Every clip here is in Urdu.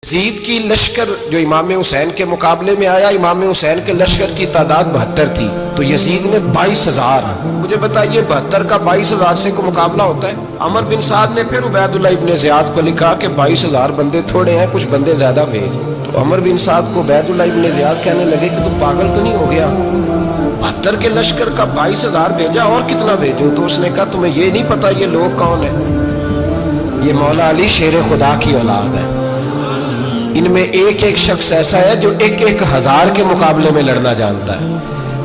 یزید کی لشکر جو امام حسین کے مقابلے میں آیا، امام حسین کے لشکر کی تعداد 72 تھی، تو یزید نے 22,000. مجھے بتائیے 72 کا 22,000 سے کو مقابلہ ہوتا ہے؟ عمر بن سعد نے پھر عبید اللہ ابن زیاد کو لکھا کہ 22,000 بندے تھوڑے ہیں، کچھ بندے زیادہ بھیج. تو عمر بن سعد کو عبید اللہ ابن زیاد کہنے لگے کہ تم پاگل تو نہیں ہو گیا، 72 کے لشکر کا 22,000 بھیجا، اور کتنا بھیجوں؟ تو اس نے کہا تمہیں یہ نہیں پتا یہ لوگ کون ہیں؟ یہ مولا علی شیر خدا کی اولاد ہے. ان میں ایک ایک شخص ایسا ہے جو 1,000 کے مقابلے میں لڑنا جانتا ہے.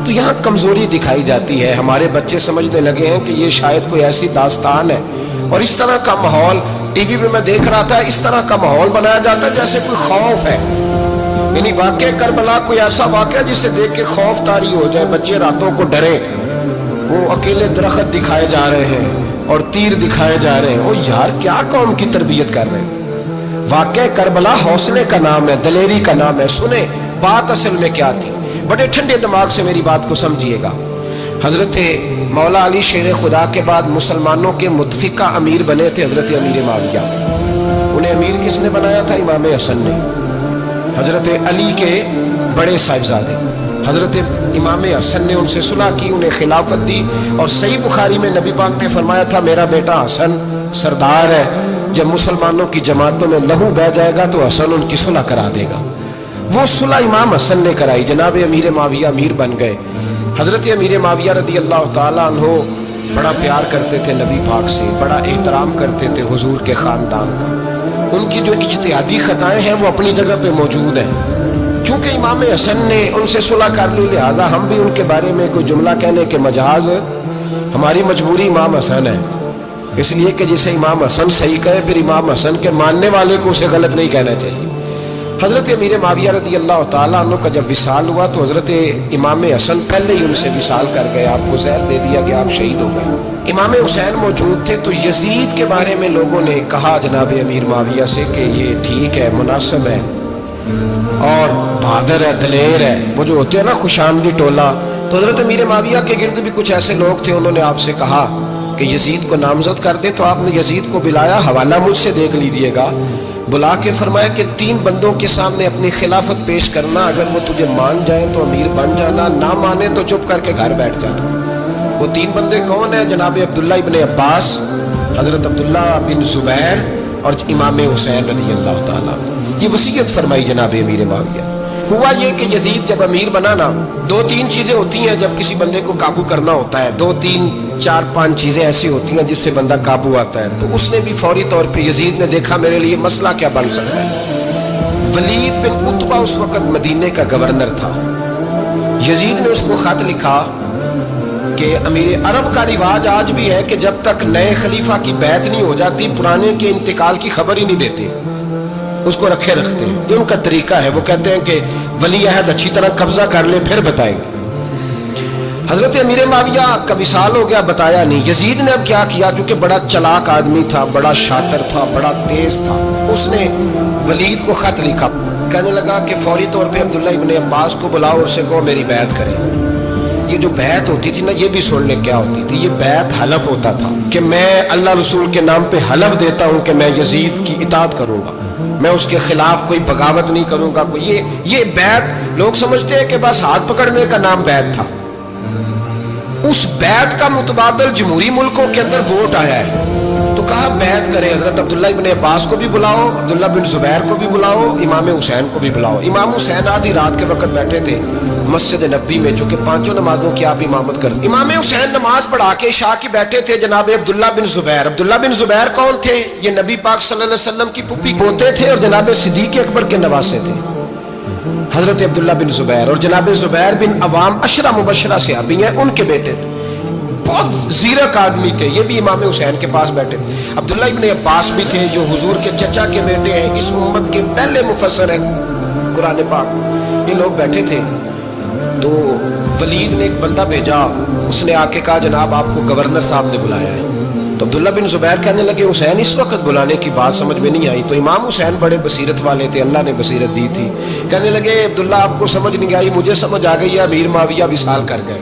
تو یہاں کمزوری دکھائی جاتی ہے. ہمارے بچے سمجھنے لگے ہیں کہ یہ شاید کوئی ایسی داستان ہے، اور اس طرح کا ماحول ٹی وی پہ میں دیکھ رہا تھا، اس طرح کا ماحول بنایا جاتا ہے جیسے کوئی خوف ہے. یعنی واقع کربلا کوئی ایسا واقعہ جسے دیکھ کے خوف طاری ہو جائے، بچے راتوں کو ڈرے. وہ اکیلے درخت دکھائے جا رہے ہیں اور تیر دکھائے جا رہے ہیں. وہ یار کیا قوم کی تربیت کر رہے ہیں؟ واقع کربلا حوصلے کا نام ہے، دلیری کا نام ہے. سنیں بات اصل میں کیا تھی، بڑے ٹھنڈے دماغ سے میری بات کو سمجھیے گا. حضرت مولا علی شیر خدا کے بعد مسلمانوں کے متفقہ امیر بنے تھے حضرت امیر معاویہ. انہیں امیر کس نے بنایا تھا؟ امام حسن نے. حضرت علی کے بڑے صاحبزادے حضرت امام حسن نے ان سے صلح کی، انہیں خلافت دی. اور صحیح بخاری میں نبی پاک نے فرمایا تھا میرا بیٹا حسن سردار ہے، جب مسلمانوں کی جماعتوں میں لہو بہ جائے گا تو حسن ان کی صلح کرا دے گا. وہ صلح امام حسن نے کرائی. جناب امیر معاویہ امیر بن گئے. حضرت امیر معاویہ رضی اللہ تعالیٰ عنہ بڑا پیار کرتے تھے نبی پاک سے، بڑا احترام کرتے تھے حضور کے خاندان کا. ان کی جو اجتہادی خطائیں ہیں وہ اپنی جگہ پہ موجود ہیں. چونکہ امام حسن نے ان سے صلح کر لی، لہذا ہم بھی ان کے بارے میں کوئی جملہ کہنے کے مجاز، ہماری مجبوری امام حسن ہے. اس لیے کہ جسے امام حسن صحیح کہے پھر امام حسن کے ماننے والے کو اسے غلط نہیں کہنا چاہیے. حضرت امیر معاویہ رضی اللہ تعالیٰ عنہ کا جب وصال ہوا تو حضرت امام حسن پہلے ہی ان سے وصال کر گئے، آپ کو زہر دے دیا کہ آپ شہید ہو گئے. امام حسین موجود تھے. تو یزید کے بارے میں لوگوں نے کہا جناب امیر معاویہ سے کہ یہ ٹھیک ہے، مناسب ہے اور بہادر ہے، دلیر ہے، وہ جو ہوتے ہیں نا خوش آمدی ٹولہ. تو حضرت امیر معاویہ کے گرد بھی کچھ ایسے لوگ تھے، انہوں نے آپ سے کہا کہ یزید کو نامزد کر دے. تو آپ نے یزید کو بلایا، حوالہ مجھ سے دیکھ لیجئے گا. بلا کے فرمایا کہ 3 بندوں کے سامنے اپنی خلافت پیش کرنا، اگر وہ تجھے مان جائیں تو امیر بن جانا، نہ مانے تو چپ کر کے گھر بیٹھ جانا. وہ 3 بندے کون ہیں؟ جناب عبداللہ ابن عباس، حضرت عبداللہ بن زبیر اور امام حسین رضی اللہ تعالیٰ. یہ وصیت فرمائی جناب امیر معاویہ. ہوا یہ کہ یزید جب امیر بنا نا، 2-3 چیزیں ہوتی ہیں جب کسی بندے کو قابو کرنا ہوتا ہے، 2-3-4-5 چیزیں ایسی ہوتی ہیں جس سے بندہ قابو آتا ہے. تو اس نے بھی فوری طور پہ یزید نے دیکھا میرے لیے مسئلہ کیا بن سکتا ہے. ولید بن عتبہ اس وقت مدینے کا گورنر تھا. یزید نے اس کو خط لکھا کہ امیر عرب کا رواج آج بھی ہے کہ جب تک نئے خلیفہ کی بیعت نہیں ہو جاتی پرانے کے انتقال کی خبر ہی نہیں دیتے، اس کو رکھے رکھتے ہیں. یہ ان کا طریقہ ہے. وہ کہتے ہیں کہ ولی عہد اچھی طرح قبضہ کر لے پھر بتائیں گے. حضرت امیر معاویہ کا وصال ہو گیا، بتایا نہیں. یزید نے اب کیا کیا، کیونکہ بڑا چلاک آدمی تھا، بڑا شاطر تھا، بڑا تیز تھا. اس نے ولید کو خط لکھا، کہنے لگا کہ فوری طور پہ عبداللہ ابن عباس کو بلاؤ اور اسے کہو میری بیعت کرے. یہ جو بیعت ہوتی تھی نا، یہ بھی سن لے کیا ہوتی تھی. یہ بیعت حلف ہوتا تھا کہ میں اللہ رسول کے نام پہ حلف دیتا ہوں کہ میں یزید کی اطاعت کروں گا، میں اس کے خلاف کوئی بغاوت نہیں کروں گا. یہ بیعت لوگ سمجھتے ہیں کہ بس ہاتھ پکڑنے کا نام بیعت تھا. اس بیعت کا متبادل جمہوری ملکوں کے اندر ووٹ آیا ہے. تو کہا بیعت کرے. حضرت عبداللہ ابن عباس کو بھی بلاؤ، عبداللہ بن زبیر کو بھی بلاؤ، امام حسین کو بھی بلاؤ. امام حسین آدھی رات کے وقت بیٹھے تھے مسجد نبوی میں، چونکہ 5 نمازوں کی آپ امامت کرتے. امام حسین نماز پڑھا کے عشاء کی بیٹھے تھے. جناب عبداللہ بن زبیر، عبداللہ بن زبیر کون تھے؟ یہ نبی پاک صلی اللہ علیہ وسلم کی پھوپھی پوتے تھے اور جناب صدیق اکبر کے نواسے تھے. حضرت عبداللہ بن زبیر اور جناب زبیر بن عوام عشرہ مبشرہ صحابی ہیں، ان کے بیٹے تھے. بہت زیرک آدمی تھے. یہ بھی امام حسین کے پاس بیٹھے تھے. عبداللہ ابن عباس بھی تھے جو حضور کے چچا کے بیٹے ہیں، اس امت کے پہلے مفسر ہیں قرآن پاک. یہ لوگ بیٹھے تھے. تو ولید نے ایک بندہ بھیجا، اس نے آ کے کہا جناب آپ کو گورنر صاحب نے بلایا ہے. تو عبداللہ بن زبیر کہنے لگے حسین اس وقت بلانے کی بات سمجھ میں نہیں آئی. تو امام حسین بڑے بصیرت والے تھے، اللہ نے بصیرت دی تھی. کہنے لگے عبداللہ آپ کو سمجھ نہیں آئی، مجھے سمجھ آ گئی ہے، امیر معاویہ وصال کر گئے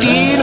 3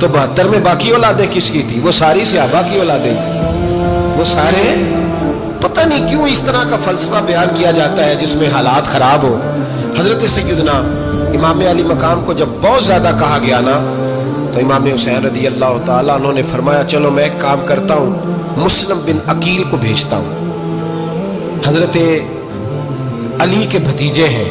تو 72 میں باقی اولادیں کس کی تھی؟ وہ ساری صحابہ کی اولادیں تھی، وہ سارے. پتہ نہیں کیوں اس طرح کا فلسفہ بیان کیا جاتا ہے جس میں حالات خراب ہو. حضرت سیدنا امام علی مقام کو جب بہت زیادہ کہا گیا نا تو امام حسین رضی اللہ تعالیٰ انہوں نے فرمایا چلو میں ایک کام کرتا ہوں، مسلم بن عقیل کو بھیجتا ہوں. حضرت علی کے بھتیجے ہیں،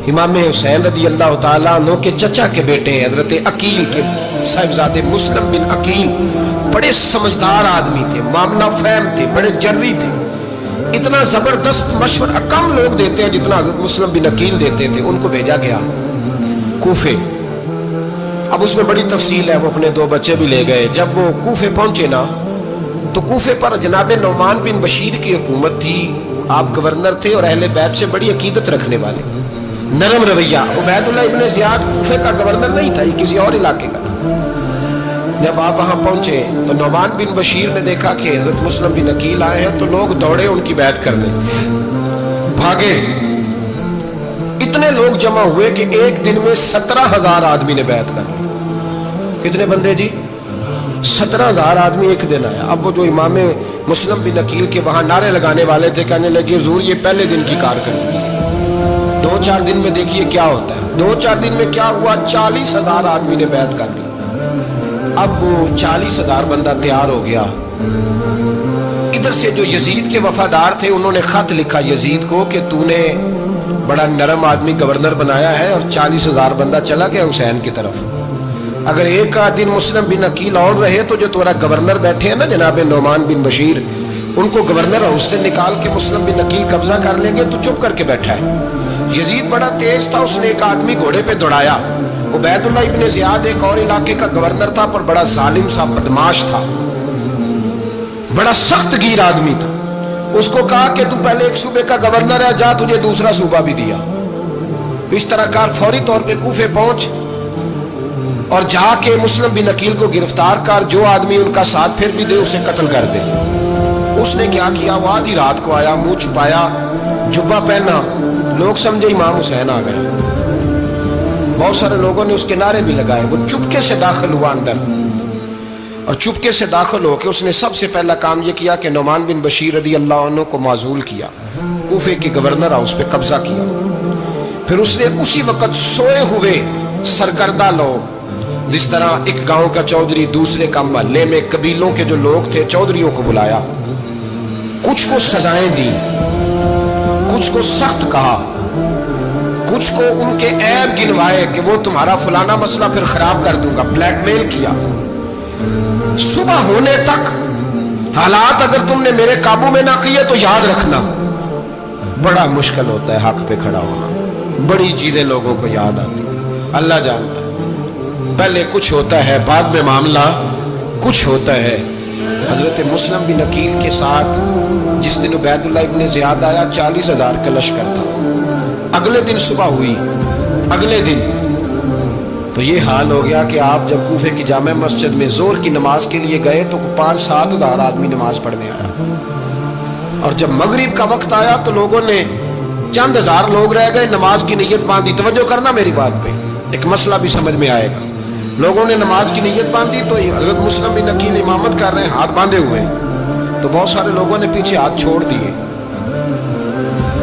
امام حسین رضی اللہ تعالیٰ عنہ کے چچا کے بیٹے ہیں حضرت عقیل کے صاحبزادے مسلم بن عقیل. بڑے سمجھدار آدمی تھے، معاملہ فہم تھے، بڑے جرری تھے. اتنا زبردست مشورہ کم لوگ دیتے ہیں جتنا حضرت مسلم بن عقیل دیتے تھے. ان کو بھیجا گیا کوفے. اب اس میں بڑی تفصیل ہے، وہ اپنے 2 بچے بھی لے گئے. جب وہ کوفے پہنچے نا تو کوفے پر جناب نعمان بن بشیر کی حکومت تھی. آپ گورنر تھے اور اہل بیت سے بڑی عقیدت رکھنے والے، نرم رویہ. عبید اللہ ابن زیاد کوفے کا گورنر نہیں تھا، یہ کسی اور علاقے کا. جب آپ وہاں پہنچے تو نعمان بن بشیر نے دیکھا کہ حضرت مسلم بن عقیل آئے ہیں تو لوگ دوڑے ان کی بیعت کرنے، بھاگے. اتنے لوگ جمع ہوئے کہ ایک دن میں 17,000 آدمی نے بیعت کر لی. کتنے بندے جی؟ 17,000 آدمی ایک دن آیا. اب وہ جو امام مسلم بن عقیل کے وہاں نعرے لگانے والے تھے کہنے لگے حضور یہ پہلے دن کی کارکردگی ہے، 2-4 دن میں دیکھیے کیا ہوتا ہے. 2-4 دن میں کیا ہوا؟ 40,000 آدمی نے بیعت کر لی. اب وہ 40,000 بندہ تیار ہو گیا. ادھر سے جو یزید کے وفادار تھے انہوں نے خط لکھا یزید کو کہ تو نے بڑا نرم آدمی گورنر بنایا ہے اور 40,000 بندہ چلا گیا حسین کی طرف. اگر ایک دن مسلم بن عقیل اور رہے تو جو تمہارا گورنر بیٹھے ہیں نا جناب نعمان بن بشیر، ان کو گورنر ہاؤس سے نکال کے مسلم بن عقیل قبضہ کر لیں گے. تو چپ کر کے بیٹھا ہے. یزید بڑا تیز تھا، اس نے ایک آدمی گھوڑے پہ دوڑایا. عبید اللہ ابن زیاد ایک اور علاقے کا گورنر تھا پر بڑا ظالم سا بدماش تھا، بڑا سخت گیر آدمی تھا. اس کو کہا کہ تو پہلے ایک صوبے کا گورنر ہے، جا تجھے دوسرا صوبہ بھی دیا. اس طرح کار فوری طور پہ کوفے پہنچ اور جا کے مسلم بن عقیل کو گرفتار کر، جو آدمی ان کا ساتھ پھر بھی دے اسے قتل کر دے. اس نے کیا کیا؟ وہ آدھی رات کو آیا، منہ چھپایا، جبہ پہنا. لوگ سمجھے امام حسین آ گئے. بہت سارے لوگوں نے اس کے نعرے بھی لگائے. وہ چپکے سے داخل ہوا اندر اور چپکے سے داخل ہو کے اس نے سب سے پہلا کام یہ کیا کہ نعمان بن بشیر رضی اللہ عنہ کو معزول کیا، کوفے کے گورنر ہاؤس پہ قبضہ کیا. پھر اس نے اسی وقت سوئے ہوئے سرکردہ لوگ، جس طرح ایک گاؤں کا چودھری دوسرے کا محلے میں قبیلوں کے جو لوگ تھے چودھریوں کو بلایا، کچھ کو سزائیں دی، کچھ کو سخت کہا، کچھ کو ان کے عیب گنوائے کہ وہ تمہارا فلانا مسئلہ پھر خراب کر دوں گا. بلیک میل کیا. صبح ہونے تک حالات اگر تم نے میرے قابو میں نہ کیے تو یاد رکھنا بڑا مشکل ہوتا ہے حق پہ کھڑا ہونا. بڑی چیزیں لوگوں کو یاد آتی، اللہ جانتا ہے. پہلے کچھ ہوتا ہے، بعد میں معاملہ کچھ ہوتا ہے. حضرت مسلم بن عقیل کے ساتھ جس دن عبید اللہ ابن زیاد آیا 40,000 کا لشکر تھا. اگلے دن صبح ہوئی، اگلے دن تو یہ حال ہو گیا کہ آپ جب کوفے کی جامع مسجد میں زور کی نماز کے لیے گئے تو 5-7 ہزار آدمی نماز پڑھنے آیا. اور جب مغرب کا وقت آیا تو لوگوں نے چند ہزار لوگ رہ گئے، نماز کی نیت باندھی. توجہ کرنا میری بات پہ، ایک مسئلہ بھی سمجھ میں آئے گا. لوگوں نے نماز کی نیت باندھی تو حضرت مسلم بن عقیل امامت کر رہے ہیں، ہاتھ باندھے ہوئے. تو بہت سارے لوگوں نے پیچھے ہاتھ چھوڑ دیے.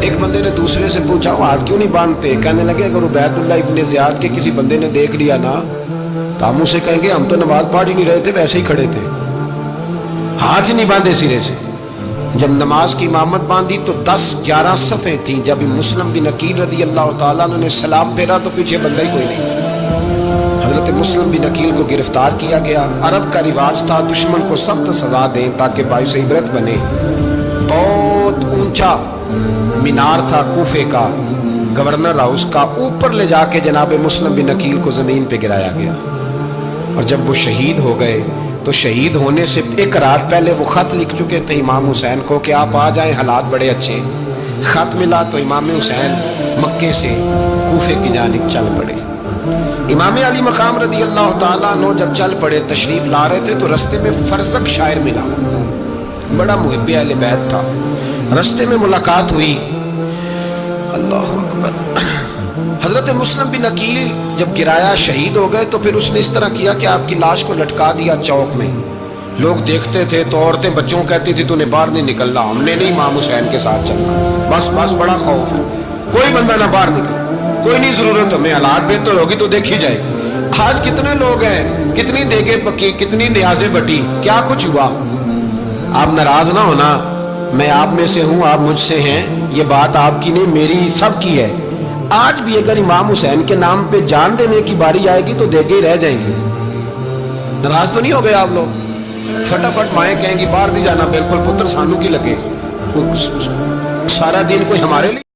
ایک بندے نے دوسرے سے پوچھا وہ ہاتھ کیوں نہیں باندھتے؟ کہنے لگے اگر عبید اللہ ابن زیاد کے کسی بندے نے دیکھ لیا نا تو ہم اسے کہیں گے ہم تو نماز پڑھ ہی نہیں رہے تھے، ویسے ہی کھڑے تھے، ہاتھ ہی نہیں باندھے سرے سے. جب نماز کی امامت باندھی تو 10-11 صفیں تھیں. جب مسلم بن عقیل رضی اللہ تعالیٰ عنہ نے سلام پھیرا تو پیچھے بندہ ہی کوئی نہیں. حضرت مسلم بن عقیل کو گرفتار کیا گیا. عرب کا رواج تھا دشمن کو سخت سزا دیں تاکہ باعث عبرت بنے. بہت اونچا مینار تھا کوفے کا گورنر ہاؤس کا، اوپر لے جا کے جناب مسلم بن عقیل کو زمین پہ گرایا گیا. اور جب وہ شہید ہو گئے تو شہید ہونے سے ایک رات پہلے وہ خط لکھ چکے تھے امام حسین کو کہ آپ آ جائیں، حالات بڑے اچھے. خط ملا تو امام حسین مکے سے کوفے کی جانب چل پڑے. امام علی مقام رضی اللہ تعالیٰ عنہ جب چل پڑے تشریف لا رہے تھے تو رستے میں فرزق شاعر ملا، بڑا محب اہل بیت تھا. رستے میں ملاقات ہوئی، اللہ اکبر. حضرت مسلم بن عقیل جب گرایا شہید ہو گئے تو پھر اس نے اس طرح کیا کہ آپ کی لاش کو لٹکا دیا چوک میں. لوگ دیکھتے تھے تو عورتیں بچوں کہتی تھی تو نے باہر نہیں نکلنا, ہم نے نہیں امام حسین کے ساتھ چلنا, بس بڑا خوف ہے, کوئی بندہ نہ باہر نکلے, کوئی نہیں ضرورت ہمیں, حالات بہتر ہوگی تو دیکھی جائے گی. آج کتنے لوگ ہیں, کتنی دیگیں پکی, کتنی نیازیں بٹی, کیا کچھ ہوا. آپ ناراض نہ ہونا, میں آپ میں سے ہوں, آپ مجھ سے ہیں, یہ بات آپ کی نہیں میری سب کی ہے. آج بھی اگر امام حسین کے نام پہ جان دینے کی باری آئے گی تو دیگیں ہی رہ جائیں گی. ناراض تو نہیں ہو گئے آپ لوگ؟ فٹافٹ مائیں کہیں گی باہر نہیں جانا, بالکل پتر سانو کی لگے, سارا دن کوئی ہمارے لیے